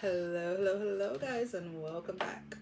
Hello, guys, and welcome back.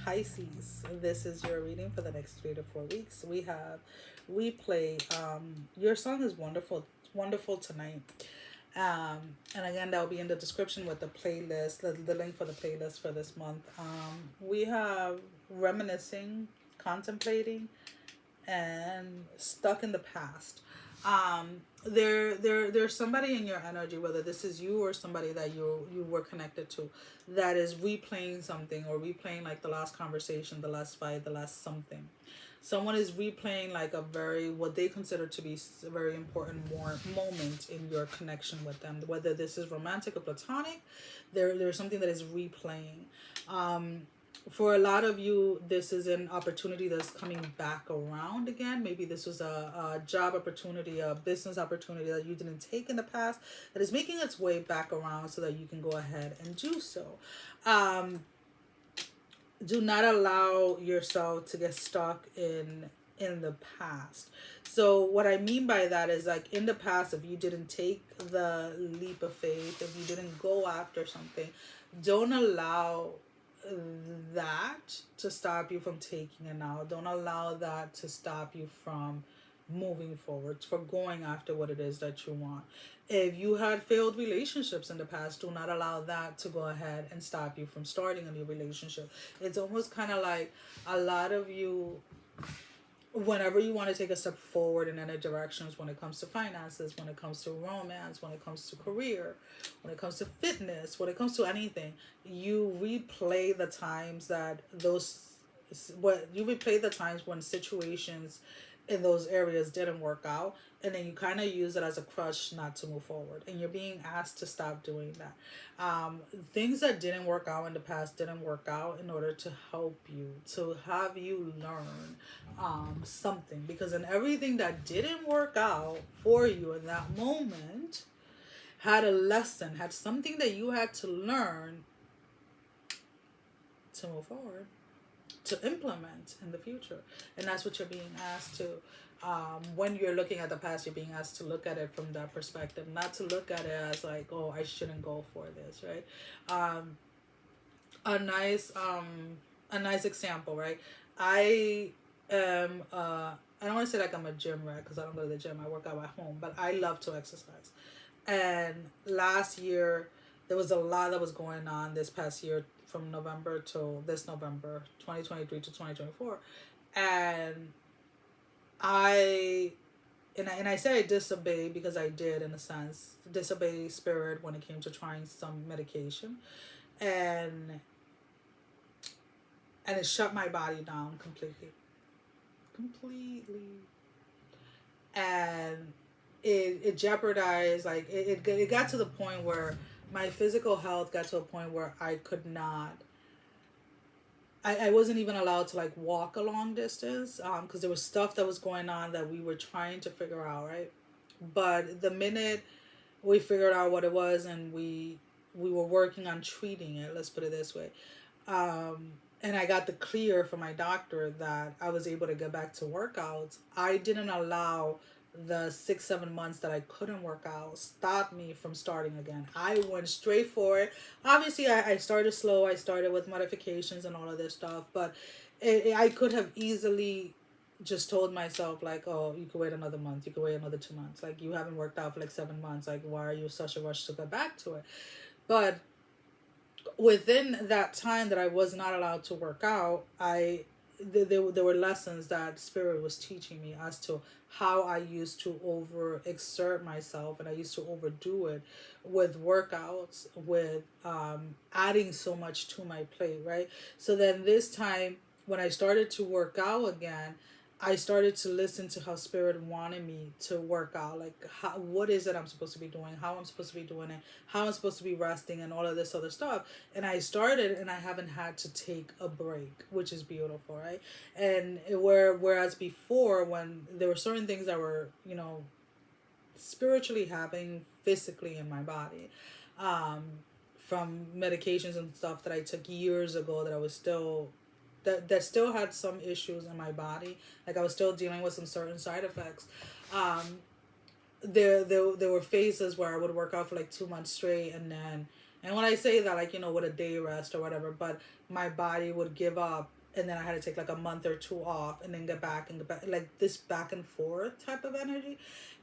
Pisces, this is your reading for the next 3 to 4 weeks. We play. Your song is wonderful, wonderful tonight. And again, that will be in the description with the playlist, the link for the playlist for this month. We have reminiscing, contemplating, and stuck in the past. There's somebody in your energy, whether this is you or somebody that you were connected to, that is replaying something, or replaying like the last conversation, the last fight, the last something. Someone is replaying like a very, what they consider to be a very important moment in your connection with them, whether this is romantic or platonic. There's something that is replaying. For a lot of you, this is an opportunity that's coming back around again. Maybe this was a job opportunity, a business opportunity that you didn't take in the past, that is making its way back around so that you can go ahead and do so. Do not allow yourself to get stuck in the past. So what I mean by that is, like, in the past, if you didn't take the leap of faith, if you didn't go after something, don't allow that to stop you from taking it now. Don't allow that to stop you from moving forward, for going after what it is that you want. If you had failed relationships in the past, do not allow that to go ahead and stop you from starting a new relationship. It's almost kind of like a lot of you, whenever you want to take a step forward in any directions, when it comes to finances, when it comes to romance, when it comes to career, when it comes to fitness, when it comes to anything, you replay the times that you replay the times when situations in those areas didn't work out, and then you kind of use it as a crutch not to move forward, and you're being asked to stop doing that. Things that didn't work out in the past didn't work out in order to help you, to have you learn something, because in everything that didn't work out for you in that moment had a lesson, had something that you had to learn to move forward, to implement in the future. And that's what you're being asked to. When you're looking at the past, you're being asked to look at it from that perspective, not to look at it as like, oh, I shouldn't go for this, right? A nice a nice example, right? I am I don't want to say like I'm a gym rat, because I don't go to the gym, I work out at home, but I love to exercise. And last year there was a lot that was going on this past year, from November to this November 2023 to 2024. And I I say I disobey because I did, in a sense, disobey spirit when it came to trying some medication. And it shut my body down completely. And it jeopardized, like, it got to the point where my physical health got to a point where I could not, I wasn't even allowed to like walk a long distance, because there was stuff that was going on that we were trying to figure out, right? But the minute we figured out what it was, and we were working on treating it, let's put it this way, and I got the clear from my doctor that I was able to get back to workouts, I didn't allow the 6 7 months that I couldn't work out stop me from starting again. I went straight for it. Obviously, I started slow. I started with modifications and all of this stuff, but I could have easily just told myself, like, oh, you could wait another month, you could wait another 2 months, like, you haven't worked out for like 7 months, like, why are you such a rush to get back to it? But within that time that I was not allowed to work out, there were lessons that spirit was teaching me as to how I used to over exert myself, and I used to overdo it with workouts, with adding so much to my plate, right? So then this time, when I started to work out again, I started to listen to how spirit wanted me to work out, like, what is it I'm supposed to be doing, how I'm supposed to be doing it, how I'm supposed to be resting, and all of this other stuff. And I started, and I haven't had to take a break, which is beautiful, right? And whereas before, when there were certain things that were, spiritually happening physically in my body, um, from medications and stuff that I took years ago, that I was still that still had some issues in my body. Like, I was still dealing with some certain side effects. There were phases where I would work out for like 2 months straight, and then And when I say that, like, you know, with a day rest or whatever, but my body would give up, and then I had to take like a month or two off and then get back and get back, like this back and forth type of energy.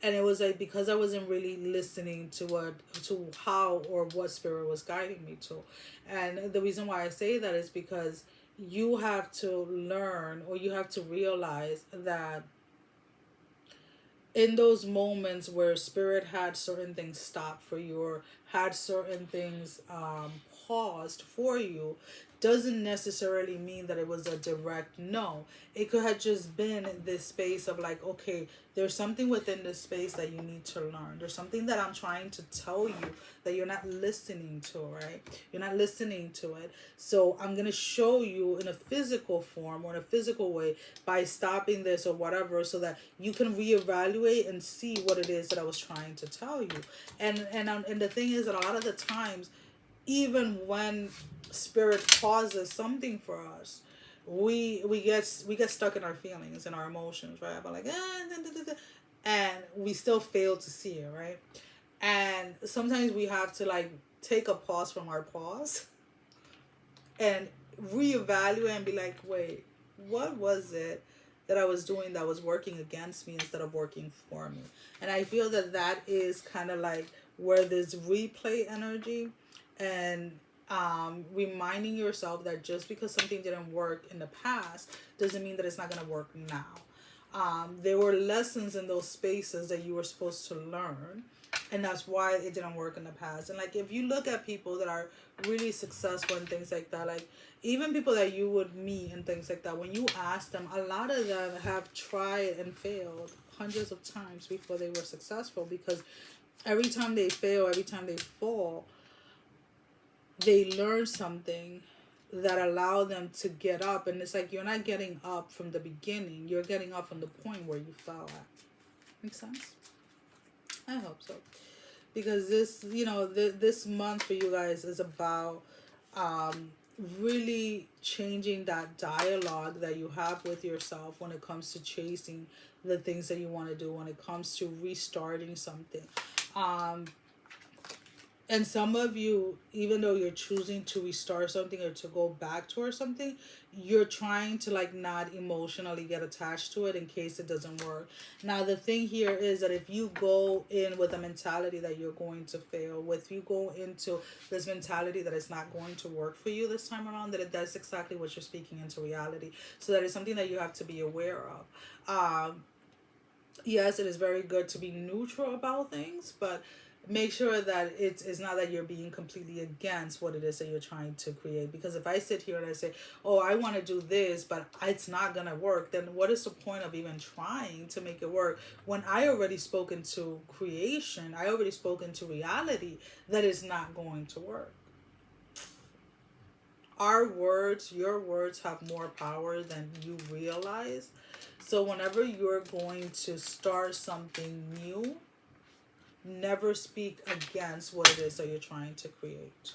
And it was like because I wasn't really listening to how or what spirit was guiding me to. And the reason why I say that is because you have to learn, or you have to realize that in those moments where spirit had certain things stopped for you, or had certain things paused for you, doesn't necessarily mean that it was a direct no. It could have just been this space of like, okay, there's something within this space that you need to learn. There's something that I'm trying to tell you that you're not listening to, right? You're not listening to it. So I'm going to show you in a physical form or in a physical way by stopping this or whatever, so that you can reevaluate and see what it is that I was trying to tell you. And the thing is that a lot of the times, even when spirit pauses something for us, we get stuck in our feelings and our emotions, right? But like, and we still fail to see it, right? And sometimes we have to like take a pause from our pause and reevaluate and be like, wait, what was it that I was doing that was working against me instead of working for me? And I feel that that is kind of like where this replay energy and reminding yourself that just because something didn't work in the past doesn't mean that it's not going to work now. There were lessons in those spaces that you were supposed to learn, and that's why it didn't work in the past. And like if you look at people that are really successful and things like that, like even people that you would meet and things like that, when you ask them, a lot of them have tried and failed hundreds of times before they were successful, because every time they fail, every time they fall, they learn something that allow them to get up. And it's like you're not getting up from the beginning, you're getting up from the point where you fell at. Make sense? I hope so. Because this, you know, this month for you guys is about really changing that dialogue that you have with yourself when it comes to chasing the things that you want to do, when it comes to restarting something. And some of you, even though you're choosing to restart something or to go back towards something, you're trying to like not emotionally get attached to it in case it doesn't work. Now, the thing here is that if you go in with a mentality that you're going to fail, if you go into this mentality that it's not going to work for you this time around, that's exactly what you're speaking into reality. So that is something that you have to be aware of. Yes, it is very good to be neutral about things, but make sure that it's not that you're being completely against what it is that you're trying to create. Because if I sit here and I say, oh, I want to do this, but it's not going to work, then what is the point of even trying to make it work when I already spoken to creation, I already spoken to reality that is not going to work? Our words, your words have more power than you realize. So whenever you're going to start something new, never speak against what it is that you're trying to create.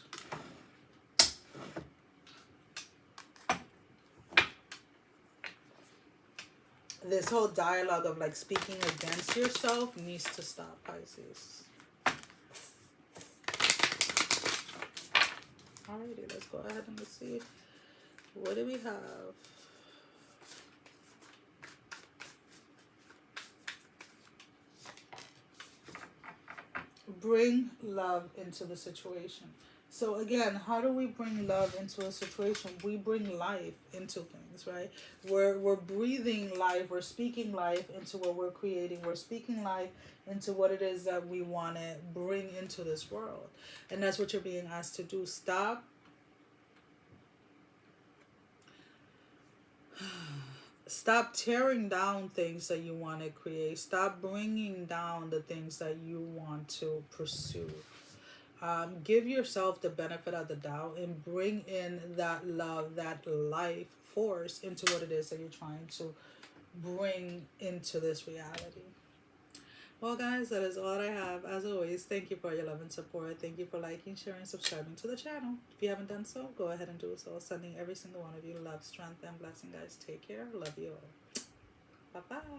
This whole dialogue of like speaking against yourself needs to stop, Pisces. Alrighty, let's go ahead and let's see. What do we have? Bring love into the situation. So again, how do we bring love into a situation? We bring life into things, right? We're breathing life, we're speaking life into what we're creating, we're speaking life into what it is that we want to bring into this world. And that's what you're being asked to do. Stop tearing down things that you want to create. Stop bringing down the things that you want to pursue. Give yourself the benefit of the doubt and bring in that love, that life force into what it is that you're trying to bring into this reality. Well, guys, that is all I have. As always, thank you for your love and support. Thank you for liking, sharing, subscribing to the channel. If you haven't done so, go ahead and do so. Sending every single one of you love, strength, and blessing, guys. Take care. Love you all. Bye-bye.